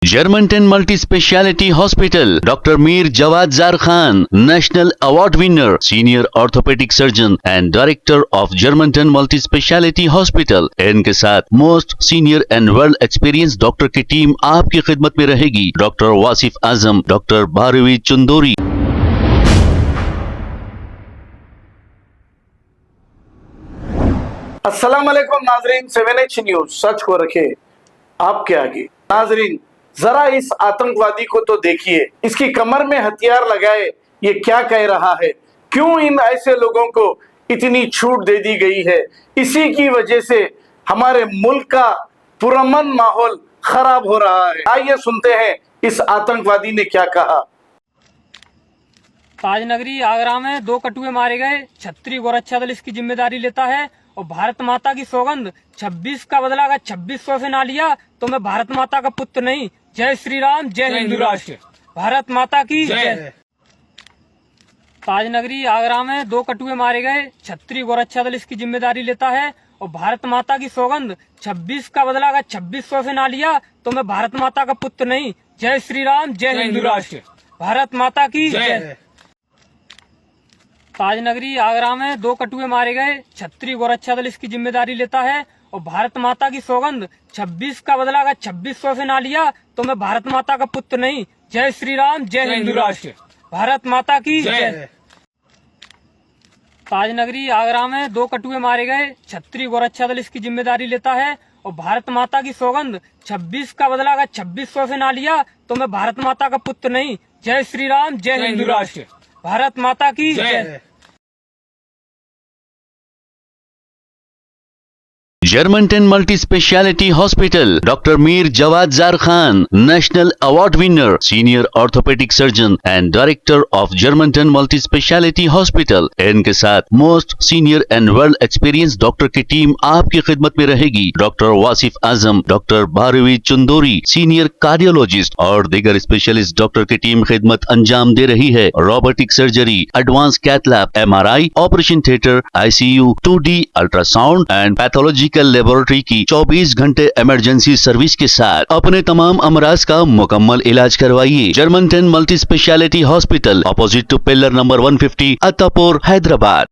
Germantown Multi-Speciality Hospital, Dr. Mir Jawad Zar Khan, National Award winner, Senior Orthopedic Surgeon and Director of Germantown Multi-Speciality Hospital। इनके साथ most senior and world experience doctor की team आपकी खिदमत में रहेगी। Doctor Wasif Azam, doctor Bharvi Chandori. अस्सलाम वालेकुम नाजरीन, 7H न्यूज सच को रखे आपके आगे। नाजरीन, जरा इस आतंकवादी को तो देखिए, इसकी कमर में हथियार लगाए ये क्या कह रहा है। क्यों इन ऐसे लोगों को इतनी छूट दे दी गई है। इसी की वजह से हमारे मुल्क का पुरअमन माहौल खराब हो रहा है। आइए सुनते हैं इस आतंकवादी ने क्या कहा। ताजनगरी आगरा में 2 कटुए मारे गए। छत्री गोरक्षा दल इसकी जिम्मेदारी लेता है और भारत माता की सौगंध 26 का बदला अगर 2600 से ना लिया तो मैं भारत माता का पुत्र नहीं। जय श्री राम, जय हिंदू राष्ट्र, भारत माता की जय। ताजनगरी आगरा में 2 कटुए मारे गए। छत्री गोरक्षा दल इसकी जिम्मेदारी लेता है और भारत माता की सौगंध 26 का बदला अगर 2600 से ना लिया तो मैं भारत माता का पुत्र नहीं। जय श्री राम, जय हिंदू राष्ट्र, भारत माता की जय। ताजनगरी आगरा में 2 कटुए मारे गए। छत्री गोरक्षा दल इसकी जिम्मेदारी लेता है और भारत माता की सौगंध 26 का बदला अगर 2600 से ना लिया तो मैं भारत माता का पुत्र नहीं। जय श्री राम, जय हिंदू राष्ट्र, भारत माता की जय। ताजनगरी आगरा में 2 कटुए मारे गए। छत्री गोरक्षा दल इसकी जिम्मेदारी लेता है और भारत माता की सौगंध 26 का बदला अगर 2600 से ना लिया तो मैं भारत माता का पुत्र नहीं। जय श्री राम, जय हिंदू राष्ट्र, भारत माता की जय। Germantown Multi-Speciality Hospital, Dr. Mir Jawad Zar Khan, National Award winner, Senior Orthopedic Surgeon and Director of Germantown Multi-Speciality Hospital। इनके साथ most senior and world experience doctor की टीम आपकी खिदमत में रहेगी। Doctor Wasif Azam, doctor Bharvi Chandori, senior cardiologist और दीगर specialist doctor की टीम खिदमत अंजाम दे रही है। Robotic surgery, advance cath lab, MRI, operation theatre, ICU, 2D ultrasound and pathology laboratory की 24 घंटे इमरजेंसी सर्विस के साथ अपने तमाम अमराज का मुकम्मल इलाज करवाइए। Germanten multi specialty hospital, opposite to pillar number 150, Attapur, Hyderabad.